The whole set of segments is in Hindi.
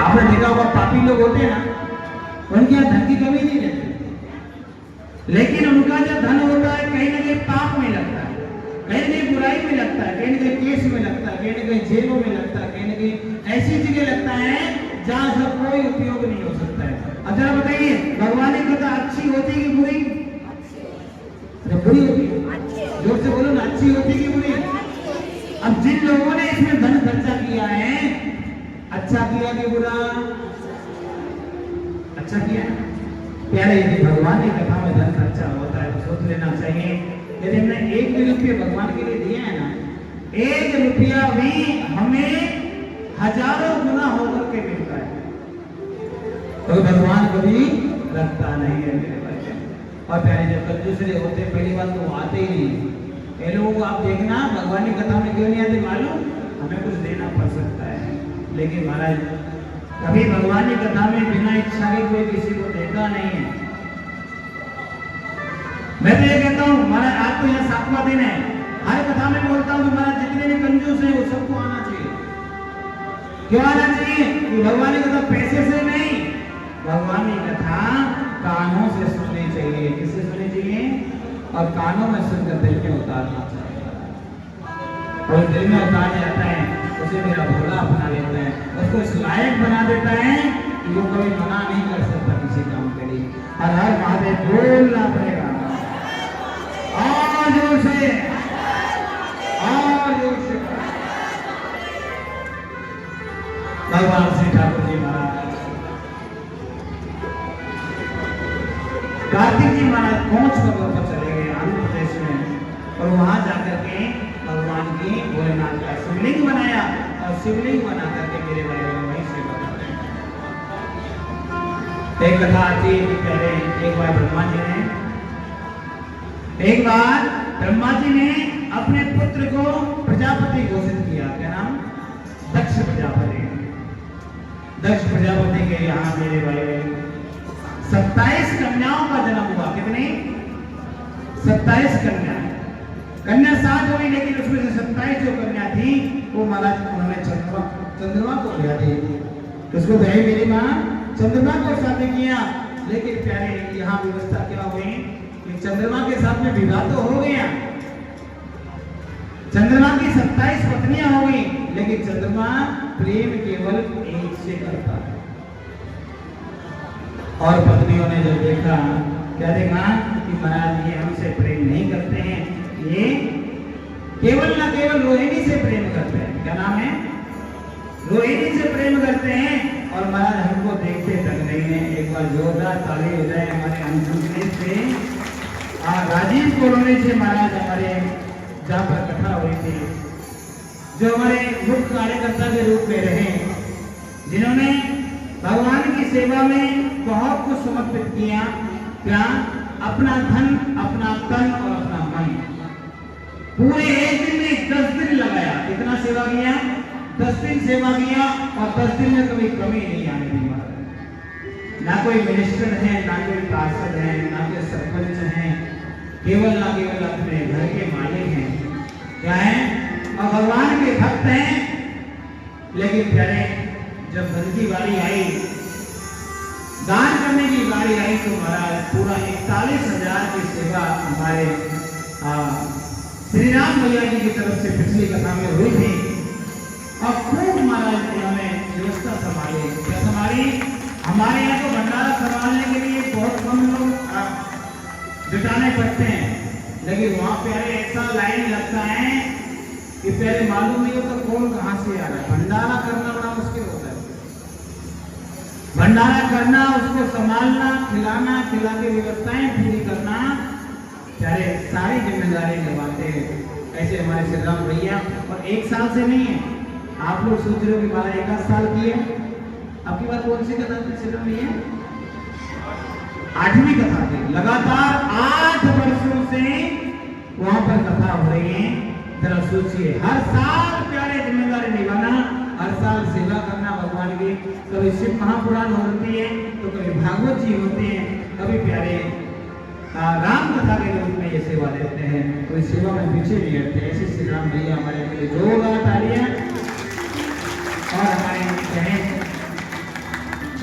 आपने देखा होगा पापी लोग होते हैं ना, उनके यहाँ धन की कमी नहीं रहती, लेकिन उनका जो धन होता है कहीं ना कहीं पाप में लगता है, कहीं ना कहीं बुराई में लगता है, कहीं ना कहीं केस में लगता है, कहीं ना कहीं जेलों में लगता है, कहीं ना कहीं ऐसी जगह लगता है जहाँ से कोई उपयोग नहीं हो सकता है। अब जरा बताइए, भगवान की कथा अच्छी होती कि बुरी? बुरी होती है। जोर से बोलो ना, अच्छी होती कि बुरी? अब जिन लोगों ने इसमें धन खर्चा किया है, अच्छा किया कि बुरा? अच्छा किया। प्यारे, यदि भगवान की कथा में धन खर्चा होता है तो सोच लेना चाहिए, यदि हमने 1 भी रुपये भगवान के लिए दिया है ना, 1 रुपया भी हमें हजारों गुना होकर के मिलता है, तो भगवान कभी रखता नहीं है मेरे बच्चे। और प्यारे, जब कंजूसरे होते पहली बात तो आते ही नहीं। ये लोगों को आप देखना भगवान की कथा में क्यों नहीं आते मालूम? हमें कुछ देना पड़ सकता है, लेकिन महाराज कभी भगवान की कथा में बिना इच्छा के कोई किसी को देता नहीं है। मैं तो ये कहता हूँ महाराज, आज तो यहाँ 7वां दिन है, हर कथा में बोलता हूँ महाराज जितने भी कंजूस है वो सबको आना चाहिए। क्यों आना चाहिए? कि भगवान की कथा पैसे से नहीं, भगवान की कथा कानों से सुननी चाहिए। किससे सुननी चाहिए? और कानों में सुनकर दिल में उतारना चाहिए। और दिल में उतार जाता है उसे मेरा भोला अपना लेता है, उसको इस लायक बना देता है कि वो कभी मना नहीं कर सकता किसी काम के लिए। हर हर महादेव बोलना पड़ेगा और जोर से, और जोर से। भगवान श्री ठाकुर जी महाराज, कार्तिक जी महाराज पहुंच पर्वत पर चले गए आंध्र प्रदेश में, और वहां जाकर के भगवान की भोलेनाथ का शिवलिंग बनाया, और शिवलिंग बना करके मेरे भाई वहीं से बताते हैं। एक कथा आती है कि पहले एक बार ब्रह्मा जी ने अपने पुत्र को प्रजापति घोषित किया। क्या नाम? दक्ष प्रजापति। दक्ष प्रजापति के यहाँ मेरे भाई 27 कन्याओं का जन्म हुआ। कितनी? 27 कन्या। कन्या 7 हुई, लेकिन उसमें से 27 जो कन्या थी वो महाराज उन्होंने चंद्रमा को ब्याह दी। उसको भाई मेरी माँ चंद्रमा को शादी किया। लेकिन प्यारे, यहाँ व्यवस्था क्या हुई कि चंद्रमा के साथ में विवाह तो हो गया, चंद्रमा की 27 पत्नियां हो गई, लेकिन चंद्रमा प्रेम केवल एक से करता है। और पत्नियों ने जब देखा, क्या देखा कि महाराज ये हमसे प्रेम नहीं करते हैं, ये केवल ना केवल रोहिणी से प्रेम करते हैं। क्या नाम है? रोहिणी से प्रेम करते हैं, और महाराज हमको देखते तक नहीं है। एक बार जोरदार ताली हो जाए हमारे अंजुमने से, राजीव कॉलोनी से महाराज हमारे जहाँ पर कथा हुई थी, जो हमारे मुख्य कार्यकर्ता के रूप में रहे, जिन्होंने भगवान की सेवा में बहुत कुछ समर्पित किया। क्या? अपना धन, अपना तन और अपना मन। पूरे एक दिन में 10 दिन लगाया। कितना सेवा किया? 10 दिन सेवा किया, और 10 दिन में कभी कमी नहीं आने दी महाराज। ना कोई मिनिस्टर है, ना कोई पार्षद है, ना कोई सरपंच है, केवल ना केवल अपने घर के मालिक हैं। क्या है? और भगवान के भक्त हैं। लेकिन प्यारे, जब धन की बारी आई, दान करने की बारी आई, तो महाराज पूरा 41,000 की सेवा हमारे श्री राम भैया जी की तरफ से पिछली कथा में हुई थी। और खूब महाराज उन्होंने व्यवस्था संभाली। क्या संभाली? हमारे यहाँ तो भंडारा संभालने के लिए बहुत कम लोग जुटाने पड़ते हैं, लेकिन वहाँ प्यारे ऐसा लाइन लगता है कि पहले मालूम नहीं होता कौन कहाँ से आ रहा है। भंडारा करना बड़ा मुश्किल होता है। भंडारा करना, उसको संभालना, खिलाना, खिला के व्यवस्थाएं पूरी करना, प्यारे सारी जिम्मेदारी निभाते हैं। ऐसे हमारे श्री राम भैया, और 1 साल से नहीं है। आप लोग सोच रहे हो कि 12-1 साल की है। आपकी बात कौन सी कथा थी श्री राम भैया? 8वीं कथा थी। लगातार 8 वर्षों से वहां पर कथा हो रही है। जरा सोचिए, हर साल प्यारे जिम्मेदारी निभाना, हर साल सेवा करना भगवान की। कभी शिव महापुराण होती है, तो कभी भागवत जी होते हैं, कभी प्यारे राम कथा के रूप में ये सेवा देते हैं। तो इस सेवा में पीछे नहीं हटते। ऐसे श्री राम भैया हमारे लिए जोरदार तालियां। और हमारे बहन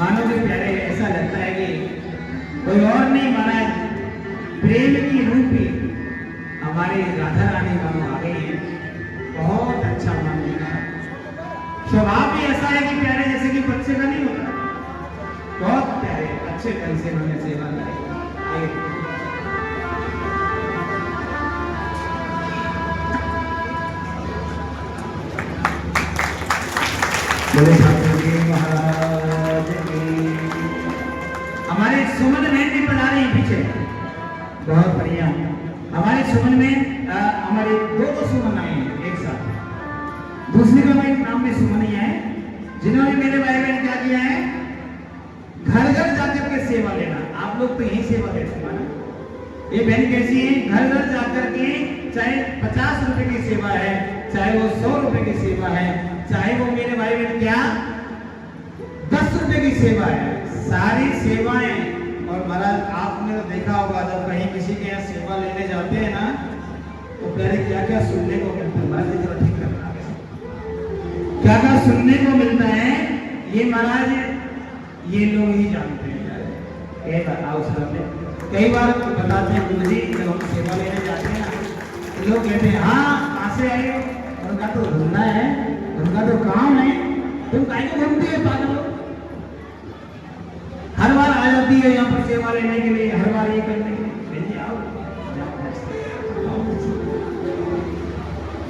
मानो के प्यारे ऐसा लगता है कि कोई और नहीं महाराज, प्रेम की रूपी हमारी राधा रानी मानो आ गई है। बहुत अच्छा मन का स्वभाव भी ऐसा है कि प्यारे जैसे कि बच्चे का नहीं होता, बहुत प्यारे अच्छे ढंग से उन्होंने सेवा की। बोले ठाकुर जी महाराज की। हमारे सुमन में भी बना रही पीछे, बहुत बढ़िया। हमारे सुमन में हमारे दो सुमन आए हैं एक साथ। दूसरी का मेरे नाम में सुमन ही है, जिन्होंने मेरे भाई बहन क्या किया है, घर घर जाकर के सेवा लेना। आप लोग तो यही सेवा लेते हो ना। ये बहन कैसी है, घर घर जाकर के चाहे 50 रुपए की सेवा है, चाहे वो 100 रुपए की सेवा है, चाहे वो मेरे भाई बहन क्या 10 रुपए की सेवा है, सारी सेवाएं। और महाराज आपने तो देखा होगा जब कहीं किसी के यहाँ सेवा लेने जाते हैं ना, तो पहले क्या क्या सुनने को मिलता है, महाराज जरा ठीक करना, क्या क्या सुनने को मिलता है ये महाराज ये लोग ही जानते हैं। आओ सामने कई बार बताते हैं गुरु जी, जब हम सेवा लेने जाते हैं ना, लोग कहते हैं हाँ कहाँ से आए हो, उनका तो धंधा है, उनका तो काम है, तुम काहे को घूमती है पागल हो। हर बार आ जाती है यहाँ पर सेवा लेने के लिए, हर बार ये करने के लिए। आओ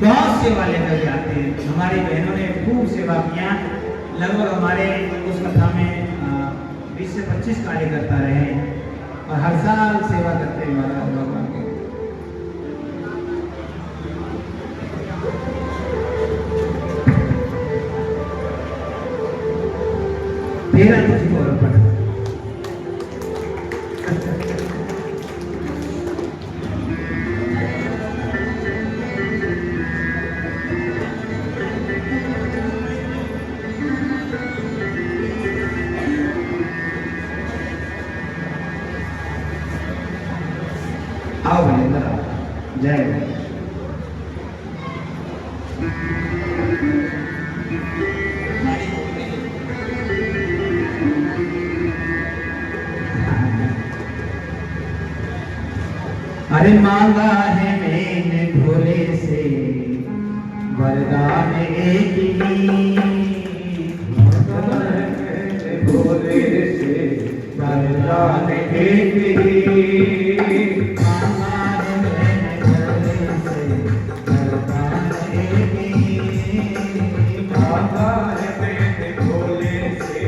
बहुत सेवा लेकर जाते हैं। हमारी बहनों ने खूब सेवा किया, लगभग हमारे उस कथा में 20 से 25 कार्यकर्ता रहे और हर साल सेवा करते हैं महाराज भगवान के। तेरा तुझको अर्पण। आओ भले इधर आओ, जय हो। अरे मांगा है मैंने भोले से वरदान एक ही, भोले से वरदान एक ही। मांगा है मैंने भोले से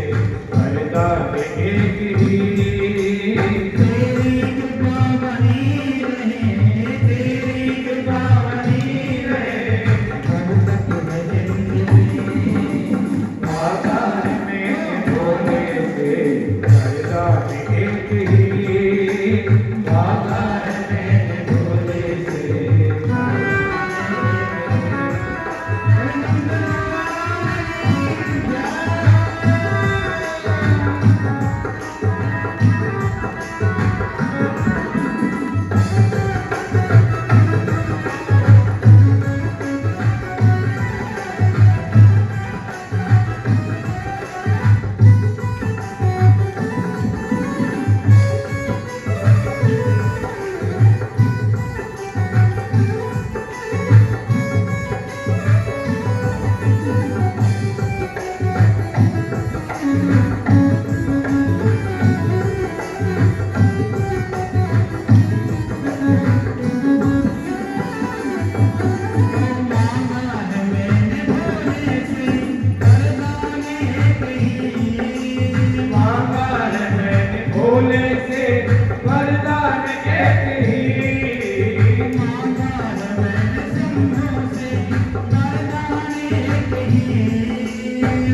वरदान एक ही, मांगा है मैंने भोले से वरदान एक ही।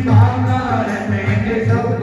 मांगा है मैंने सब